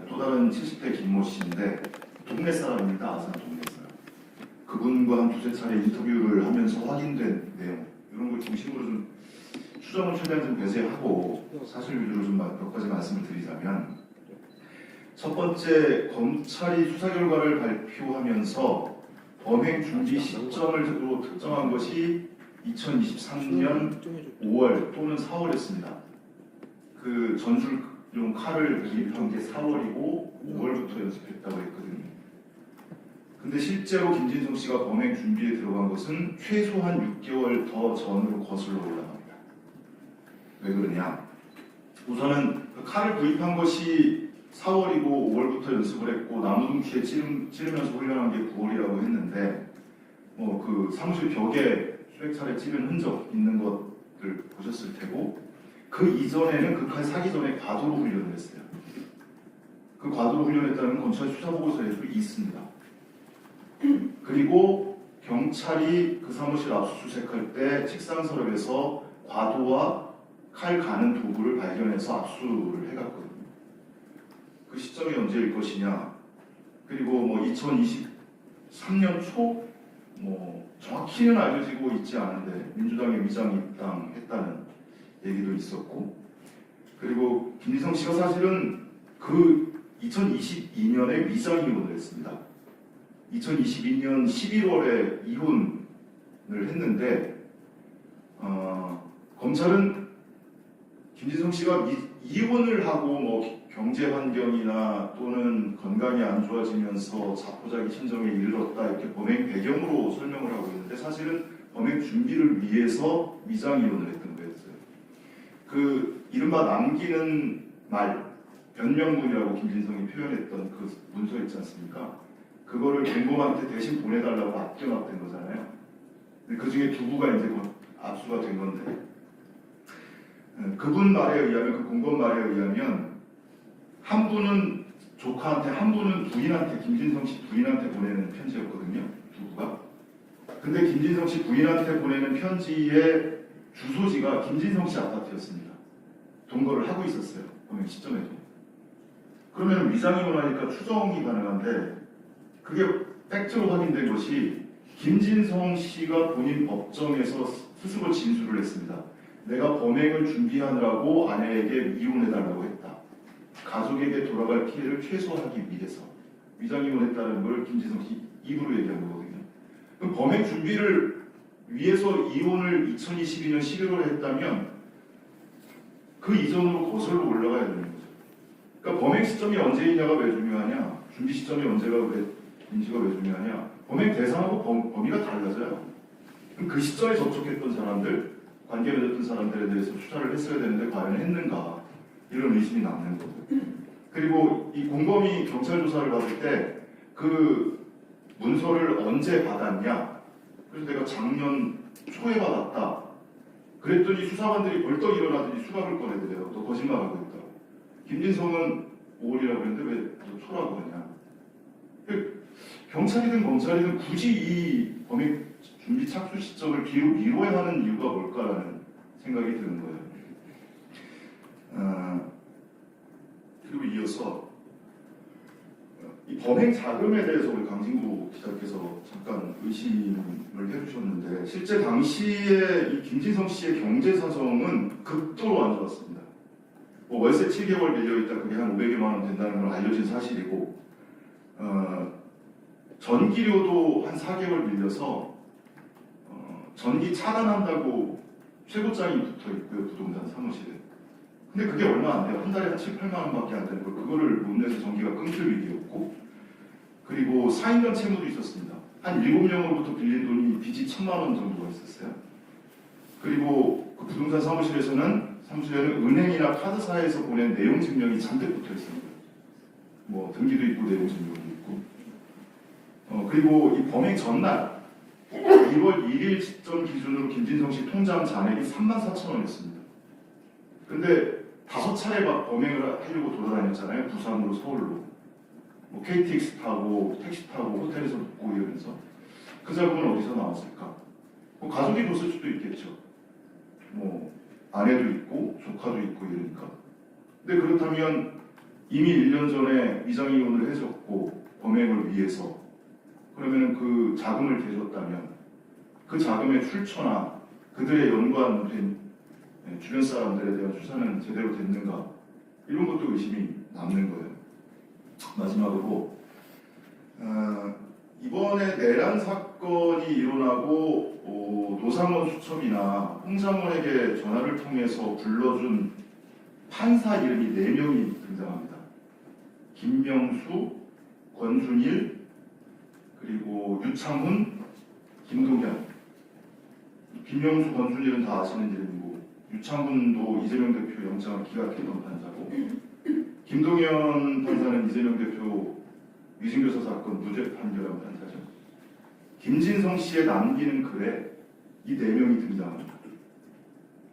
또 다른 70대 김모 씨인데 동네 사람입니다. 아산 동네 사람. 그분과 한 두세 차례 인터뷰를 하면서 확인된 내용, 이런 걸 중심으로 좀 추정을 최대한 좀 배제하고 사실 위주로 좀 몇 가지 말씀을 드리자면, 첫 번째, 검찰이 수사 결과를 발표하면서 범행 준비 시점을 특정한 것이 2023년 5월 또는 4월이었습니다. 그 전술용 칼을 구입한 게 4월이고 5월부터 연습했다고 했거든요. 근데 실제로 김진성 씨가 범행 준비에 들어간 것은 최소한 6개월 더 전으로 거슬러 올라갑니다. 왜 그러냐? 우선은 그 칼을 구입한 것이 4월이고 5월부터 연습을 했고 나무등키에 찌르면서 훈련한 게 9월이라고 했는데 뭐 그 사무실 벽에 수백 차례 찌른 흔적 있는 것들 보셨을 테고 그 이전에는 그 칼 사기 전에 과도로 훈련을 했어요. 그 과도로 훈련했다는 검찰 수사보고서에도 있습니다. 그리고 경찰이 그 사무실 압수수색할 때 책상 서랍에서 과도와 칼 가는 도구를 발견해서 압수를 해갔거든요. 그 시점이 언제일 것이냐? 그리고 뭐 2023년 초 뭐 정확히는 알려지고 있지 않은데 민주당의 위장 입당했다는 얘기도 있었고 그리고 김진성 씨가 사실은 그 2022년에 위장 이혼을 했습니다. 2022년 11월에 이혼을 했는데 검찰은 김진성 씨가 이혼을 하고 뭐 경제 환경이나 또는 건강이 안 좋아지면서 자포자기 심정에 이르렀다 이렇게 범행 배경으로 설명을 하고 있는데 사실은 범행 준비를 위해서 위장 이혼을 했던 거였어요. 그 이른바 남기는 말 변명문이라고 김진성이 표현했던 그 문서 있지 않습니까? 그거를 공범한테 대신 보내달라고 아껴놨던 거잖아요. 그 중에 두 부가 이제 압수가 된 건데 그분 말에 의하면 그 공범 말에 의하면 한 분은 조카한테 한 분은 부인한테 김진성 씨 부인한테 보내는 편지였거든요. 두 부가. 근데 김진성 씨 부인한테 보내는 편지의 주소지가 김진성 씨 아파트였습니다. 동거를 하고 있었어요. 범행 시점에도. 그러면 위장이혼하니까 추정이 가능한데 그게 팩트로 확인된 것이 김진성 씨가 본인 법정에서 스스로 진술을 했습니다. 내가 범행을 준비하느라고 아내에게 이혼해달라고 했다. 가족에게 돌아갈 피해를 최소화하기 위해서 위장이혼했다는 걸 김진성 씨 입으로 얘기한 거거든요. 그럼 범행 준비를 위해서 이혼을 2022년 11월에 했다면 그 이전으로 거슬러 올라가야 되는 거죠. 그러니까 범행 시점이 언제이냐가 왜 중요하냐? 준비 시점이 인지가 왜 중요하냐? 범행 대상하고 범위가 달라져요. 그럼 그 시점에 접촉했던 사람들, 관계 맺었던 사람들에 대해서 수사를 했어야 되는데 과연 했는가? 이런 의심이 남는 거고. 그리고 이 공범이 경찰 조사를 받을 때 그 문서를 언제 받았냐? 그래서 내가 작년 초에 받았다. 그랬더니 수사관들이 벌떡 일어나더니 수갑을 꺼내더래요. 너 거짓말하고 있다고. 김진성은 5월이라고 그랬는데 왜 너 초라고 하냐? 경찰이든 검찰이든 굳이 이 범행 준비 착수 시점을 뒤로 미뤄야 하는 이유가 뭘까라는 생각이 드는 거예요. 그리고 이어서 이 범행 자금에 대해서 우리 강진구 기자께서 잠깐 의심을 해주셨는데 실제 당시에 이 김진성 씨의 경제 사정은 극도로 안 좋았습니다. 뭐 월세 7개월 밀려있다 그게 한 500여만 원 된다는 건 알려진 사실이고 전기료도 한 4개월 밀려서 전기 차단한다고 최고장이 붙어있고요. 부동산 사무실에. 근데 그게 얼마 안 돼요. 한 달에 한 7, 8만 원밖에 안 되는 걸 그거를 못 내서 전기가 끊길 위기였고 그리고 4인간 채무도 있었습니다. 한 7명으로부터 빌린 돈이 빚이 1,000만 원 정도가 있었어요. 그리고 그 부동산 사무실에는 은행이나 카드사에서 보낸 내용 증명이 잔뜩 붙어 있습니다. 뭐 등기도 있고 내용 증명도 있고. 그리고 이 범행 전날 2월 1일 시점 기준으로 김진성 씨 통장 잔액이 34,000원이었습니다. 근데 5차례 막 범행을 하려고 돌아다녔잖아요. 부산으로 서울로. 뭐 KTX 타고 택시 타고 호텔에서 묵고 이러면서 그 자금은 어디서 나왔을까? 뭐 가족이 줬을 수도 있겠죠. 뭐 아내도 있고 조카도 있고 이러니까. 근데 그렇다면 이미 1년 전에 위장이혼을 해줬고 범행을 위해서 그러면 그 자금을 대줬다면 그 자금의 출처나 그들의 연관된 주변 사람들에 대한 수사는 제대로 됐는가 이런 것도 의심이 남는 거예요. 마지막으로 이번에 내란 사건이 일어나고 노상원 수첩이나 홍장원에게 전화를 통해서 불러준 판사 이름이 4명이 등장합니다. 김명수, 권순일, 그리고 유창훈, 김동현. 김명수, 권순일은 다 아시는 이름이고, 유창훈도 이재명 대표 영장을 기각했던 판사고, 김동현 판사는 이재명 대표 위증교사 사건 무죄 판결한 판사죠. 김진성 씨의 남기는 글에 이 4명이 등장합니다.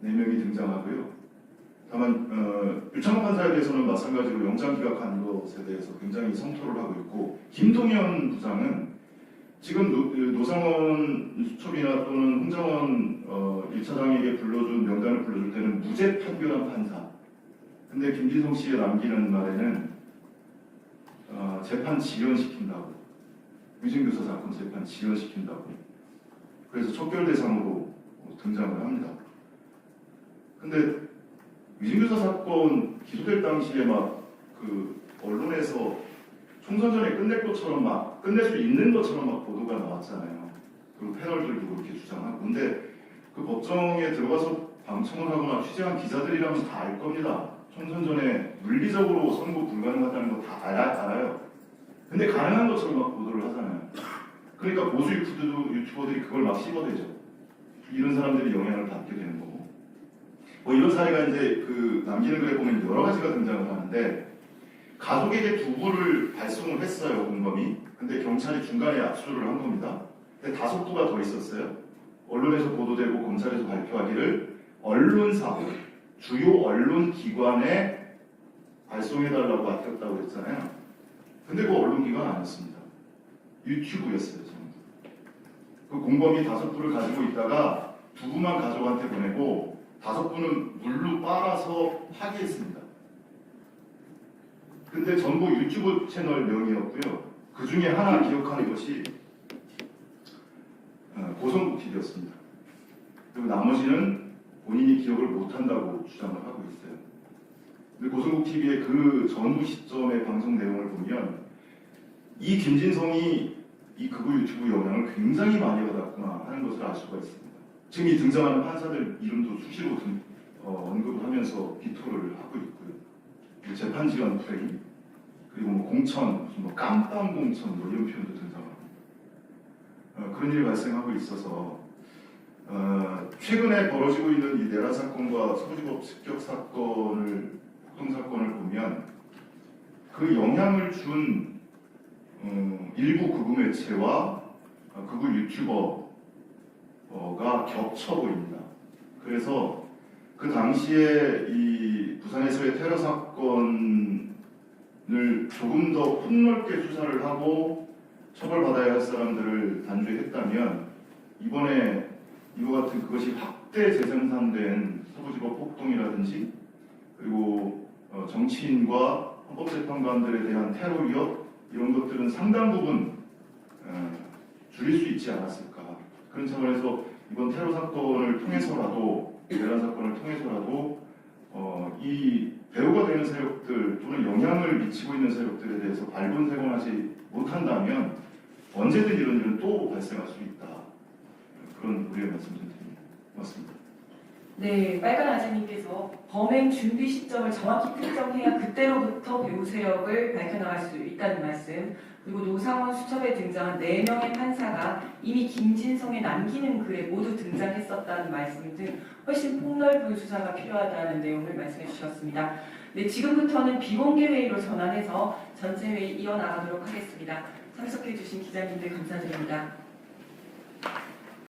4명이 등장하고요. 다만 유창훈 판사에 대해서는 마찬가지로 영장 기각한 것에 대해서 굉장히 성토를 하고 있고, 김동현 부장은 지금 노상원 수첩이나 또는 홍장원 1차장에게 불러준 명단을 불러줄 때는 무죄 판결한 판사. 근데 김진성 씨의 남기는 말에는 재판 지연시킨다고, 위증교사 사건 재판 지연시킨다고, 그래서 척결 대상으로 등장을 합니다. 근데 위증교사 사건 기소될 당시에 막 그 언론에서 총선 전에 끝낼 것처럼 막 끝낼 수 있는 것처럼 막 보도가 나왔잖아요. 그리고 패널들도 그렇게 주장하고. 근데 그 법정에 들어가서 방청을 하거나 취재한 기자들이라면 다 알 겁니다. 총선 전에 물리적으로 선고 불가능하다는 거 다 알아요. 근데 가능한 것처럼 막 보도를 하잖아요. 그러니까 보수 유튜버들이 그걸 막 씹어대죠. 이런 사람들이 영향을 받게 되는 거고. 뭐 이런 사례가 이제 그 남기는 글에 보면 여러 가지가 등장을 하는데, 가족에게 두부를 발송을 했어요, 공범이. 근데 경찰이 중간에 압수를 한 겁니다. 근데 다속도가 더 있었어요. 언론에서 보도되고 검찰에서 발표하기를 언론사, 주요 언론 기관에 발송해달라고 맡겼다고 했잖아요. 근데 그 언론기관 아니었습니다. 유튜브였어요, 전부. 그 공범이 5부를 가지고 있다가 2부만 가족한테 보내고 5부는 물로 빨아서 파기했습니다. 근데 전부 유튜브 채널 명이었고요. 그 중에 하나 기억하는 것이 고성국 TV였습니다. 그리고 나머지는 본인이 기억을 못한다고 주장을 하고 있어요. 근데 고성국 TV의 그 전후 시점의 방송 내용을 보면 이 김진성이 이 극우 유튜브 영향을 굉장히 많이 받았구나 하는 것을 알 수가 있습니다. 지금 이 등장하는 판사들 이름도 수시로 언급을 하면서 비토를 하고 있고요. 재판 지연 프레임, 그리고 뭐 공천, 무슨 뭐 깜빵 공천 뭐 이런 표현도 등장하고 그런 일이 발생하고 있어서 최근에 벌어지고 있는 이 내란 사건과 서부지법 습격 사건을 폭동 사건을 보면 그 영향을 준 일부 극우 매체와 극우 유튜버가 겹쳐 보입니다. 그래서 그 당시에 이 부산에서의 테러 사건을 조금 더 폭넓게 수사를 하고 처벌받아야 할 사람들을 단죄했다면 이번에 이와 같은 그것이 확대 재생산된 서부지법 폭동이라든지 그리고 정치인과 헌법재판관들에 대한 테러 위협 이런 것들은 상당 부분 줄일 수 있지 않았을까. 그런 차원에서 이번 테러 사건을 통해서라도 내란 사건을 통해서라도 이 배후가 되는 세력들 또는 영향을 미치고 있는 세력들에 대해서 발본색원하지 못한다면 언제든 이런 일은 또 발생할 수 있다. 그런 우려의 말씀 좀 드립니다. 고맙습니다. 네, 빨간 아재님께서 범행 준비 시점을 정확히 특정해야 그때로부터 배후 세력을 밝혀나갈 수 있다는 말씀, 그리고 노상원 수첩에 등장한 4명의 판사가 이미 김진성의 남기는 글에 모두 등장했었다는 말씀 등 훨씬 폭넓은 수사가 필요하다는 내용을 말씀해 주셨습니다. 네, 지금부터는 비공개 회의로 전환해서 전체 회의 이어나가도록 하겠습니다. 참석해 주신 기자님들 감사드립니다.